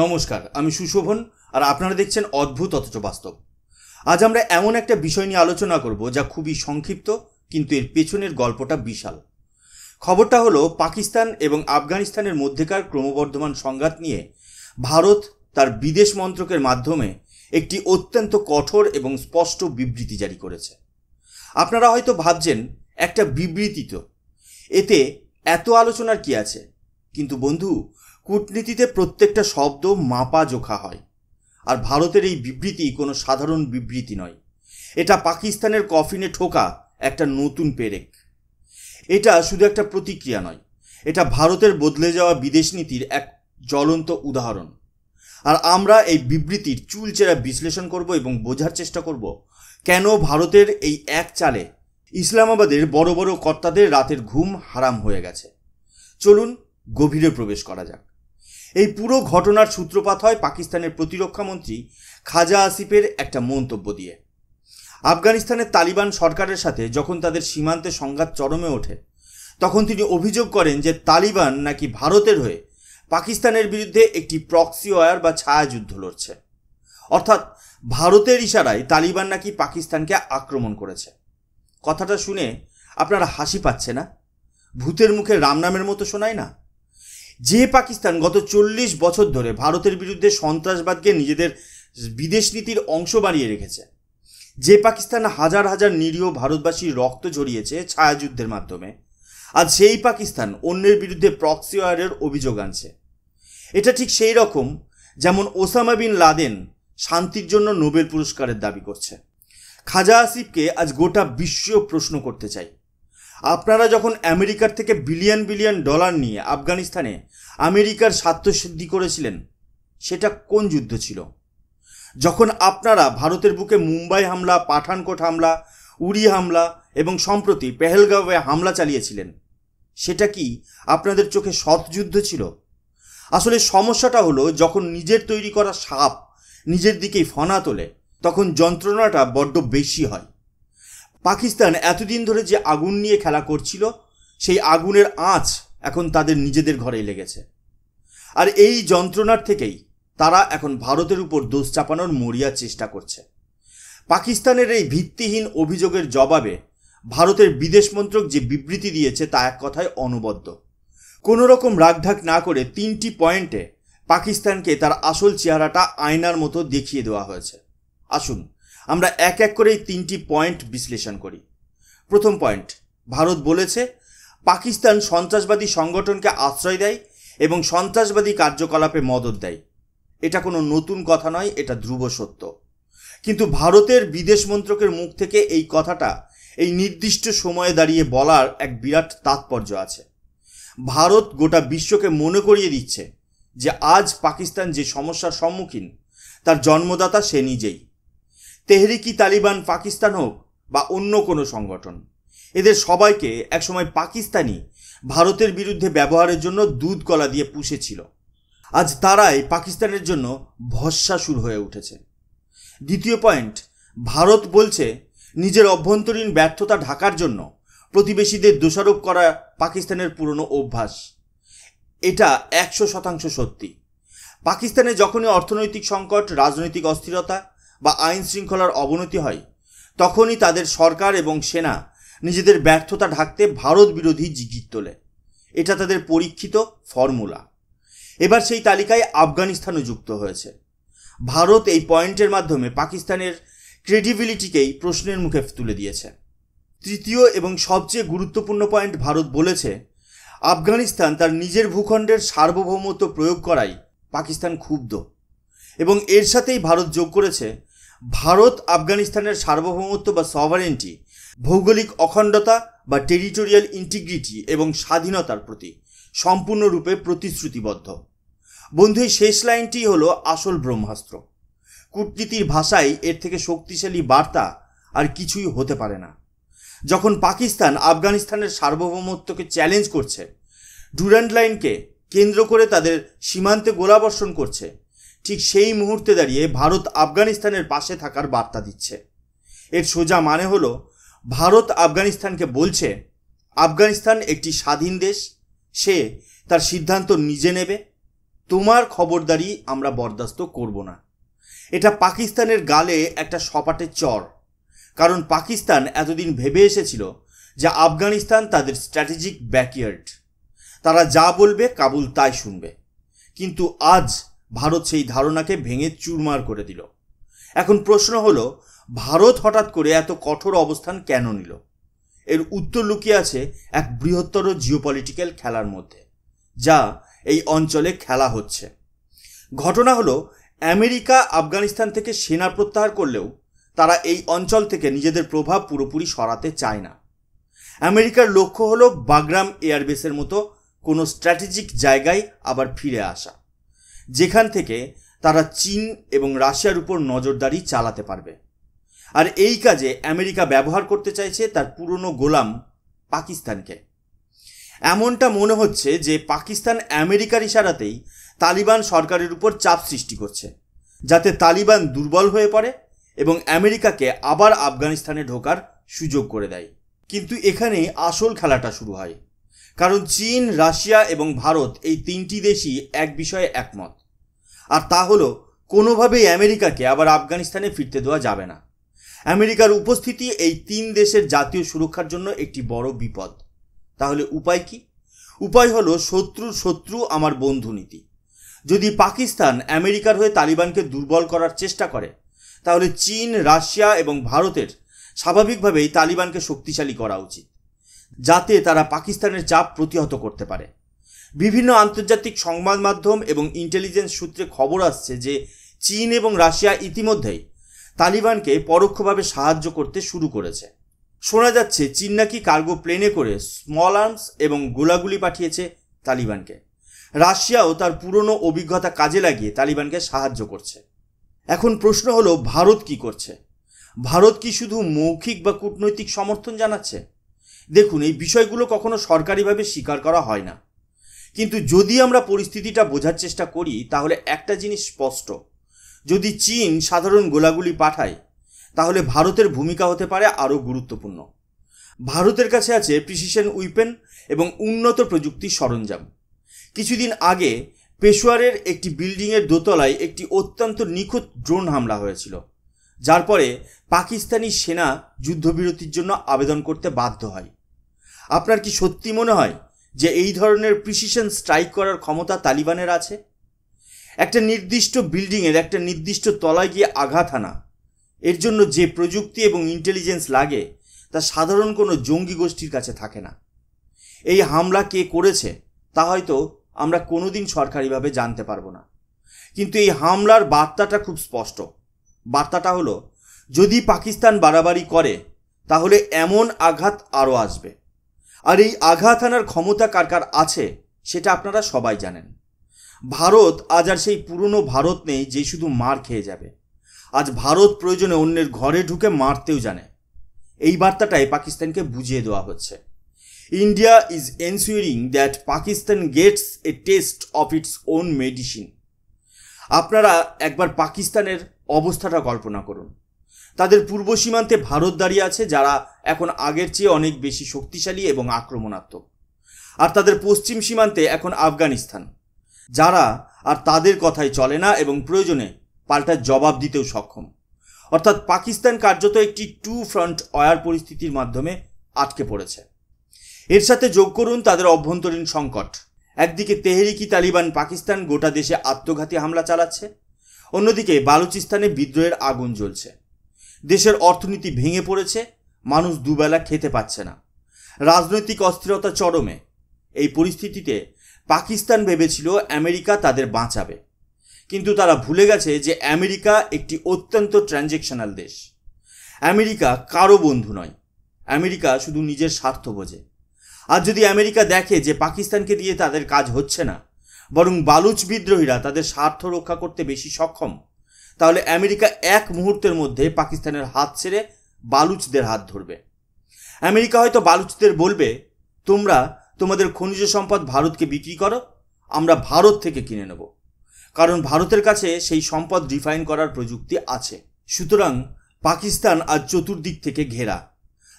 নমস্কার, আমি সুশোভন আর আপনারা দেখছেন অদ্ভুত অথচ বাস্তব। আজ আমরা এমন একটা বিষয় নিয়ে আলোচনা করব যা খুবই সংক্ষিপ্ত, কিন্তু এর পেছনের গল্পটা বিশাল। খবরটা হলো পাকিস্তান এবং আফগানিস্তানের মধ্যেকার ক্রমবর্ধমান সংঘাত নিয়ে ভারত তার বিদেশ মন্ত্রকের মাধ্যমে একটি অত্যন্ত কঠোর এবং স্পষ্ট বিবৃতি জারি করেছে। আপনারা হয়তো ভাবছেন একটা বিবৃতি তো, এতে এত আলোচনার কি আছে? কিন্তু বন্ধু, কূটনীতিতে প্রত্যেকটা শব্দ মাপা জোখা হয়। আর ভারতের এই বিবৃতি কোনো সাধারণ বিবৃতি নয়, এটা পাকিস্তানের কফিনে ঠোকা একটা নতুন পেরেক। এটা শুধু একটা প্রতিক্রিয়া নয়, এটা ভারতের বদলে যাওয়া বিদেশ নীতির এক জ্বলন্ত উদাহরণ। আর আমরা এই বিবৃতির চুলচেরা বিশ্লেষণ করব এবং বোঝার চেষ্টা করব কেন ভারতের এই এক চালে ইসলামাবাদের বড় বড় কর্তাদের রাতের ঘুম হারাম হয়ে গেছে। চলুন গভীরে প্রবেশ করা যাক। এই পুরো ঘটনার সূত্রপাত হয় পাকিস্তানের প্রতিরক্ষামন্ত্রী খাজা আসিফের একটা মন্তব্য দিয়ে। আফগানিস্তানের তালিবান সরকারের সাথে যখন তাদের সীমান্তে সংঘাত চরমে ওঠে, তখন তিনি অভিযোগ করেন যে তালিবান নাকি ভারতের হয়ে পাকিস্তানের বিরুদ্ধে একটি প্রক্সি ওয়ার বা ছায়াযুদ্ধ লড়ছে। অর্থাৎ ভারতের ইশারায় তালিবান নাকি পাকিস্তানকে আক্রমণ করেছে। কথাটা শুনে আপনারা হাসি পাচ্ছে না? ভূতের মুখে রাম নামের মতো শোনায় না? যে পাকিস্তান গত 40 বছর ধরে ভারতের বিরুদ্ধে সন্ত্রাসবাদকে নিজেদের বিদেশ নীতির অংশ বানিয়ে রেখেছে, যে পাকিস্তান হাজার হাজার নিরীহ ভারতবাসীর রক্ত ঝরিয়েছে ছায়াযুদ্ধের মাধ্যমে, আজ সেই পাকিস্তান অন্যের বিরুদ্ধে প্রক্সি ওয়ারের অভিযোগ আনছে। এটা ঠিক সেই রকম যেমন ওসামা বিন লাদেন শান্তির জন্য নোবেল পুরস্কারের দাবি করছে। খাজা আসিফকে আজ গোটা বিশ্ব প্রশ্ন করতে চাই, আপনারা যখন আমেরিকার থেকে বিলিয়ন বিলিয়ন ডলার নিয়ে আফগানিস্তানে আমেরিকার স্বার্থসিদ্ধি করেছিলেন, সেটা কোন যুদ্ধ ছিল? যখন আপনারা ভারতের বুকে মুম্বাই হামলা, পাঠানকোট হামলা, উরি হামলা এবং সম্প্রতি পেহেলগাঁওয়ে হামলা চালিয়েছিলেন, সেটা কি আপনাদের চোখে সৎ যুদ্ধ ছিল? আসলে সমস্যাটা হলো, যখন নিজের তৈরি করা সাপ নিজের দিকেই ফনা তোলে, তখন যন্ত্রণাটা বড্ড বেশি হয়। পাকিস্তান এতদিন ধরে যে আগুন নিয়ে খেলা করছিল, সেই আগুনের আঁচ এখন তাদের নিজেদের ঘরেই লেগেছে। আর এই যন্ত্রণার থেকেই তারা এখন ভারতের উপর দোষ চাপানোর মরিয়া চেষ্টা করছে। পাকিস্তানের এই ভিত্তিহীন অভিযোগের জবাবে ভারতের বিদেশ মন্ত্রক যে বিবৃতি দিয়েছে তা এক কথায় অনবদ্য। কোনো রকম রাগঢাক না করে 3টি পয়েন্টে পাকিস্তানকে তার আসল চেহারাটা আয়নার মতো দেখিয়ে দেওয়া হয়েছে। আসুন আমরা এক এক করে এই 3টি পয়েন্ট বিশ্লেষণ করি। প্রথম পয়েন্ট, ভারত বলেছে পাকিস্তান সন্ত্রাসবাদী সংগঠনকে আশ্রয় দেয় এবং সন্ত্রাসবাদী কার্যকলাপে মদত দেয়। এটা কোনো নতুন কথা নয়, এটা ধ্রুব সত্য। কিন্তু ভারতের বিদেশ মন্ত্রকের মুখ থেকে এই কথাটা এই নির্দিষ্ট সময়ে দাঁড়িয়ে বলার এক বিরাট তাৎপর্য আছে। ভারত গোটা বিশ্বকে মনে করিয়ে দিচ্ছে যে আজ পাকিস্তান যে সমস্যার সম্মুখীন, তার জন্মদাতা সে নিজেই। তেহরিকি তালিবান পাকিস্তান হোক বা অন্য কোনো সংগঠন, এদের সবাইকে একসময় পাকিস্তানি ভারতের বিরুদ্ধে ব্যবহারের জন্য দুধ কলা দিয়ে পুষেছিল। আজ তারাই পাকিস্তানের জন্য ভস্মাসুর হয়ে উঠেছে। দ্বিতীয় পয়েন্ট, ভারত বলছে নিজের অভ্যন্তরীণ ব্যর্থতা ঢাকার জন্য প্রতিবেশীদের দোষারোপ করা পাকিস্তানের পুরনো অভ্যাস। এটা 100% সত্যি। পাকিস্তানে যখনই অর্থনৈতিক সংকট, রাজনৈতিক অস্থিরতা বা আইন শৃঙ্খলার অবনতি হয়, তখনই তাদের সরকার এবং সেনা নিজেদের ব্যর্থতা ঢাকতে ভারত বিরোধী জিগির তোলে। এটা তাদের পরীক্ষিত ফর্মুলা। এবার সেই তালিকায় আফগানিস্তানও যুক্ত হয়েছে। ভারত এই পয়েন্টের মাধ্যমে পাকিস্তানের ক্রেডিবিলিটিকেই প্রশ্নের মুখে তুলে দিয়েছে। তৃতীয় এবং সবচেয়ে গুরুত্বপূর্ণ পয়েন্ট, ভারত বলেছে আফগানিস্তান তার নিজের ভূখণ্ডের সার্বভৌমত্ব প্রয়োগ করায় পাকিস্তান ক্ষুব্ধ, এবং এর সাথেই ভারত যোগ করেছে ভারত আফগানিস্তানের সার্বভৌমত্ব বা সভারেন্টি, ভৌগোলিক অখণ্ডতা বা টেরিটোরিয়াল ইন্টিগ্রিটি এবং স্বাধীনতার প্রতি সম্পূর্ণরূপে প্রতিশ্রুতিবদ্ধ। বন্ধু, এই শেষ লাইনটি হলো আসল ব্রহ্মাস্ত্র। কূটনীতির ভাষায় এর থেকে শক্তিশালী বার্তা আর কিছুই হতে পারে না। যখন পাকিস্তান আফগানিস্তানের সার্বভৌমত্বকে চ্যালেঞ্জ করছে, ডুরান্ড লাইনকে কেন্দ্র করে তাদের সীমান্তে গোলাবর্ষণ করছে, ঠিক সেই মুহূর্তে দাঁড়িয়ে ভারত আফগানিস্তানের পাশে থাকার বার্তা দিচ্ছে। এর সোজা মানে হলো, ভারত আফগানিস্তানকে বলছে আফগানিস্তান একটি স্বাধীন দেশ, সে তার সিদ্ধান্ত নিজে নেবে তোমার খবরদারি আমরা বরদাস্ত করব না। এটা পাকিস্তানের গালে একটা সপাটে চর। কারণ পাকিস্তান এতদিন ভেবে এসেছিল যে আফগানিস্তান তাদের স্ট্র্যাটেজিক ব্যাকইয়ার্ড, তারা যা বলবে কাবুল তাই শুনবে। কিন্তু আজ ভারত সেই ধারণাকে ভেঙে চুরমার করে দিল। এখন প্রশ্ন হলো, ভারত হঠাৎ করে এত কঠোর অবস্থান কেন নিল? এর উত্তর লুকিয়ে আছে এক বৃহত্তর জিওপলিটিক্যাল খেলার মধ্যে, যা এই অঞ্চলে খেলা হচ্ছে। ঘটনা হলো, আমেরিকা আফগানিস্তান থেকে সেনা প্রত্যাহার করলেও তারা এই অঞ্চল থেকে নিজেদের প্রভাব পুরোপুরি সরাতে চায় না। আমেরিকার লক্ষ্য হলো বাগরাম এয়ারবেসের মতো কোনো স্ট্র্যাটেজিক জায়গায় আবার ফিরে আসা, যেখান থেকে তারা চীন এবং রাশিয়ার উপর নজরদারি চালাতে পারবে। আর এই কাজে আমেরিকা ব্যবহার করতে চাইছে তার পুরনো গোলাম পাকিস্তানকে। এমনটা মনে হচ্ছে যে পাকিস্তান আমেরিকার ইশারাতেই তালিবান সরকারের উপর চাপ সৃষ্টি করছে, যাতে তালিবান দুর্বল হয়ে পড়ে এবং আমেরিকাকে আবার আফগানিস্তানে ঢোকার সুযোগ করে দেয়। কিন্তু এখানেই আসল খেলাটা শুরু হয়, কারণ চীন, রাশিয়া এবং ভারত এই তিনটি দেশই এক বিষয়ে একমত, আর তা হলো কোনোভাবেই আমেরিকাকে আবার আফগানিস্তানে ফিরতে দেওয়া যাবে না। আমেরিকার উপস্থিতি এই তিন দেশের জাতীয় সুরক্ষার জন্য একটি বড় বিপদ। তাহলে উপায় কি? উপায় হলো শত্রুর শত্রু আমার বন্ধু নীতি। যদি পাকিস্তান আমেরিকার হয়ে তালিবানকে দুর্বল করার চেষ্টা করে, তাহলে চীন, রাশিয়া এবং ভারতের স্বাভাবিকভাবেই তালিবানকে শক্তিশালী করা উচিত, যাতে তারা পাকিস্তানের চাপ প্রতিহত করতে পারে। বিভিন্ন আন্তর্জাতিক সংবাদ মাধ্যম এবং ইন্টেলিজেন্স সূত্রে খবর আসছে যে চীন এবং রাশিয়া ইতিমধ্যেই তালিবানকে পরোক্ষভাবে সাহায্য করতে শুরু করেছে। শোনা যাচ্ছে চীন নাকি কার্গো প্লেনে করে স্মল আর্মস এবং গোলাগুলি পাঠিয়েছে তালিবানকে। রাশিয়াও তার পুরনো অভিজ্ঞতা কাজে লাগিয়ে তালিবানকে সাহায্য করছে। এখন প্রশ্ন হলো, ভারত কি করছে? ভারত কি শুধু মৌখিক বা কূটনৈতিক সমর্থন জানাচ্ছে? দেখুন, এই বিষয়গুলো কখনো সরকারিভাবে স্বীকার করা হয় না, কিন্তু যদি আমরা পরিস্থিতিটা বোঝার চেষ্টা করি তাহলে একটা জিনিস স্পষ্ট, যদি চীন সাধারণ গোলাগুলি পাঠায় তাহলে ভারতের ভূমিকা হতে পারে আরও গুরুত্বপূর্ণ। ভারতের কাছে আছে প্রিসিশন উইপেন এবং উন্নত প্রযুক্তির সরঞ্জাম। কিছুদিন আগে পেশোয়ারের একটি বিল্ডিংয়ের দোতলায় একটি অত্যন্ত নিখুঁত ড্রোন হামলা হয়েছিল, যার পরে পাকিস্তানি সেনা যুদ্ধবিরতির জন্য আবেদন করতে বাধ্য হয়। আপনার কি সত্যি মনে হয় যে এই ধরনের প্রিসিশন স্ট্রাইক করার ক্ষমতা তালিবানের আছে? একটা নির্দিষ্ট বিল্ডিংয়ের একটা নির্দিষ্ট তলায় গিয়ে আঘাত হানা, এর জন্য যে প্রযুক্তি এবং ইন্টেলিজেন্স লাগে তা সাধারণ কোনো জঙ্গি গোষ্ঠীর কাছে থাকে না। এই হামলা কে করেছে তা হয়তো আমরা কোনোদিন সরকারিভাবে জানতে পারবো না, কিন্তু এই হামলার বার্তাটা খুব স্পষ্ট। বার্তাটা হলো, যদি পাকিস্তান বাড়াবাড়ি করে তাহলে এমন আঘাত আরও আসবে। আর এই আঘাত আনার ক্ষমতা কার কার আছে সেটা আপনারা সবাই জানেন। ভারত আজ আর সেই পুরনো ভারত নেই যে শুধু মার খেয়ে যাবে। আজ ভারত প্রয়োজনে অন্যের ঘরে ঢুকে মারতেও জানে। এই বার্তাটাই পাকিস্তানকে বুঝিয়ে দেওয়া হচ্ছে। India is ensuring that Pakistan gets a taste of its own medicine. আপনারা একবার পাকিস্তানের অবস্থাটা কল্পনা করুন। তাদের পূর্ব সীমান্তে ভারত দাঁড়িয়ে আছে, যারা এখন আগের চেয়ে অনেক বেশি শক্তিশালী এবং আক্রমণাত্মক। আর তাদের পশ্চিম সীমান্তে এখন আফগানিস্তান, যারা আর তাদের কথাই চলে না এবং প্রয়োজনে পাল্টা জবাব দিতেও সক্ষম। অর্থাৎ পাকিস্তান কার্যত একটি টু ফ্রন্ট ওয়ার পরিস্থিতির মাধ্যমে আটকে পড়েছে। এর সাথে যোগ করুন তাদের অভ্যন্তরীণ সংকট। একদিকে তেহরিকি তালিবান পাকিস্তান গোটা দেশে আত্মঘাতী হামলা চালাচ্ছে, অন্যদিকে বালুচিস্তানে বিদ্রোহের আগুন জ্বলছে। দেশের অর্থনীতি ভেঙে পড়েছে, মানুষ দুবেলা খেতে পাচ্ছে না, রাজনৈতিক অস্থিরতা চরমে। এই পরিস্থিতিতে পাকিস্তান ভেবেছিল আমেরিকা তাদের বাঁচাবে, কিন্তু তারা ভুলে গেছে যে আমেরিকা একটি অত্যন্ত ট্রানজেকশনাল দেশ। আমেরিকা কারো বন্ধু নয়, আমেরিকা শুধু নিজের স্বার্থ বোঝে। আর যদি আমেরিকা দেখে যে পাকিস্তানকে দিয়ে তাদের কাজ হচ্ছে না, বরং বালুচ বিদ্রোহীরা তাদের স্বার্থ রক্ষা করতে বেশি সক্ষম, তাহলে আমেরিকা এক মুহূর্তের মধ্যে পাকিস্তানের হাত ছেড়ে বালুচদের হাত ধরবে। আমেরিকা হয়তো বালুচদের বলবে, তোমরা তোমাদের খনিজ সম্পদ ভারতকে বিক্রি করো, আমরা ভারত থেকে কিনে নেব, কারণ ভারতের কাছে সেই সম্পদ রিফাইন করার প্রযুক্তি আছে। সুতরাং পাকিস্তান আজ চতুর্দিক থেকে ঘেরা।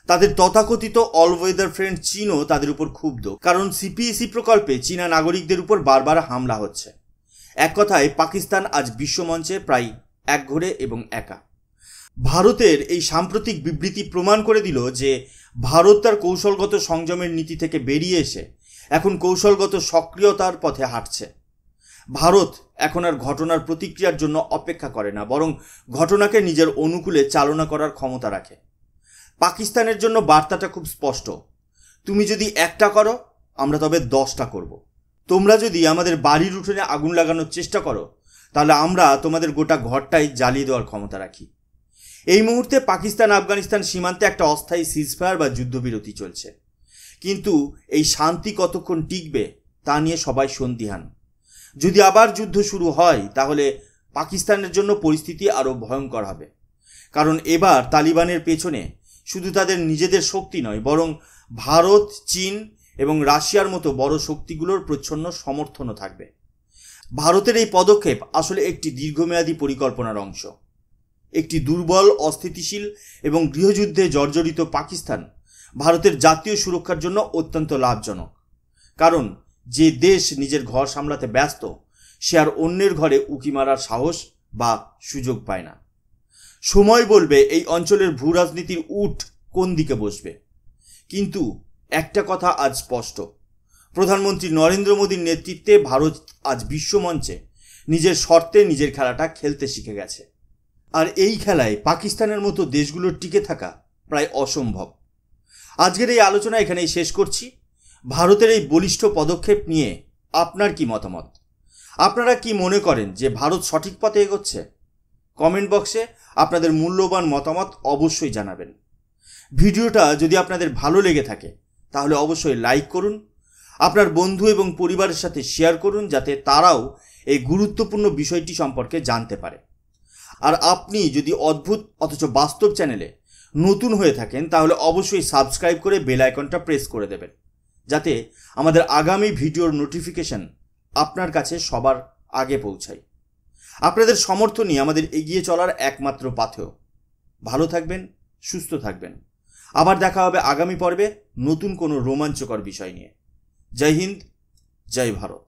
তাদের তথাকথিত অল ওয়েদার ফ্রেন্ড চীনও তাদের উপর ক্ষুব্ধ, কারণ সিপিইসি প্রকল্পে চীনা নাগরিকদের উপর বারবার হামলা হচ্ছে। এক কথায় পাকিস্তান আজ বিশ্বমঞ্চে প্রায় একঘরে এবং একা। ভারতের এই সাম্প্রতিক বিবৃতি প্রমাণ করে দিল যে ভারত তার কৌশলগত সংযমের নীতি থেকে বেরিয়ে এসে এখন কৌশলগত সক্রিয়তার পথে হাঁটছে। ভারত এখন আর ঘটনার প্রতিক্রিয়ার জন্য অপেক্ষা করে না, বরং ঘটনাকে নিজের অনুকূলে চালনা করার ক্ষমতা রাখে। পাকিস্তানের জন্য বার্তাটা খুব স্পষ্ট, তুমি যদি একটা করো আমরা তবে 10টা করব। তোমরা যদি আমাদের বাড়ির উঠোনে আগুন লাগানোর চেষ্টা করো তাহলে আমরা তোমাদের গোটা ঘরটাই জ্বালিয়ে দেওয়ার ক্ষমতা রাখি। এই মুহূর্তে পাকিস্তান আফগানিস্তান সীমান্তে একটা অস্থায়ী সিজফায়ার বা যুদ্ধবিরতি চলছে, কিন্তু এই শান্তি কতক্ষণ টিকবে তা নিয়ে সবাই সন্দিহান। যদি আবার যুদ্ধ শুরু হয় তাহলে পাকিস্তানের জন্য পরিস্থিতি আরও ভয়ঙ্কর হবে, কারণ এবার তালিবানের পেছনে শুধু তাদের নিজেদের শক্তি নয়, বরং ভারত, চীন এবং রাশিয়ার মতো বড় শক্তিগুলোর প্রচ্ছন্ন সমর্থনও থাকবে। ভারতের এই পদক্ষেপ আসলে একটি দীর্ঘমেয়াদী পরিকল্পনার অংশ। একটি দুর্বল, অস্থিতিশীল এবং গৃহযুদ্ধে জর্জরিত পাকিস্তান ভারতের জাতীয় সুরক্ষার জন্য অত্যন্ত লাভজনক, কারণ যে দেশ নিজের ঘর সামলাতে ব্যস্ত সে আর অন্যের ঘরে উঁকি মারার সাহস বা সুযোগ পায় না। সময় বলবে এই অঞ্চলের ভূ রাজনীতির উট কোন দিকে বসবে, কিন্তু একটা কথা আজ স্পষ্ট, প্রধানমন্ত্রী নরেন্দ্র মোদীর নেতৃত্বে ভারত আজ বিশ্বমঞ্চে নিজের শর্তে নিজের খেলাটা খেলতে শিখে গেছে। আর এই খেলায় পাকিস্তানের মতো দেশগুলোর টিকে থাকা প্রায় অসম্ভব। আজকের এই আলোচনা এখানেই শেষ করছি। ভারতের এই বলিষ্ঠ পদক্ষেপ নিয়ে আপনার কি মতামত? আপনারা কি মনে করেন যে ভারত সঠিক পথে এগোচ্ছে? কমেন্ট বক্সে আপনাদের মূল্যবান মতামত অবশ্যই জানাবেন। ভিডিওটা যদি আপনাদের ভালো লেগে থাকে তাহলে অবশ্যই লাইক করুন, আপনার বন্ধু এবং পরিবারের সাথে শেয়ার করুন যাতে তারাও এই গুরুত্বপূর্ণ বিষয়টি সম্পর্কে জানতে পারে। আর আপনি যদি অদ্ভুত অথচ বাস্তব চ্যানেলে নতুন হয়ে থাকেন তাহলে অবশ্যই সাবস্ক্রাইব করে বেল আইকনটা প্রেস করে দেবেন, যাতে আমাদের আগামী ভিডিওর নোটিফিকেশন আপনার কাছে সবার আগে পৌঁছায়। আপনাদের সমর্থনই আমাদের এগিয়ে চলার একমাত্র পাথেয়। ভালো থাকবেন, সুস্থ থাকবেন। আবার দেখা হবে আগামী পর্বে নতুন কোনো রোমাঞ্চকর বিষয় নিয়ে। জয় হিন্দ, জয় ভারত।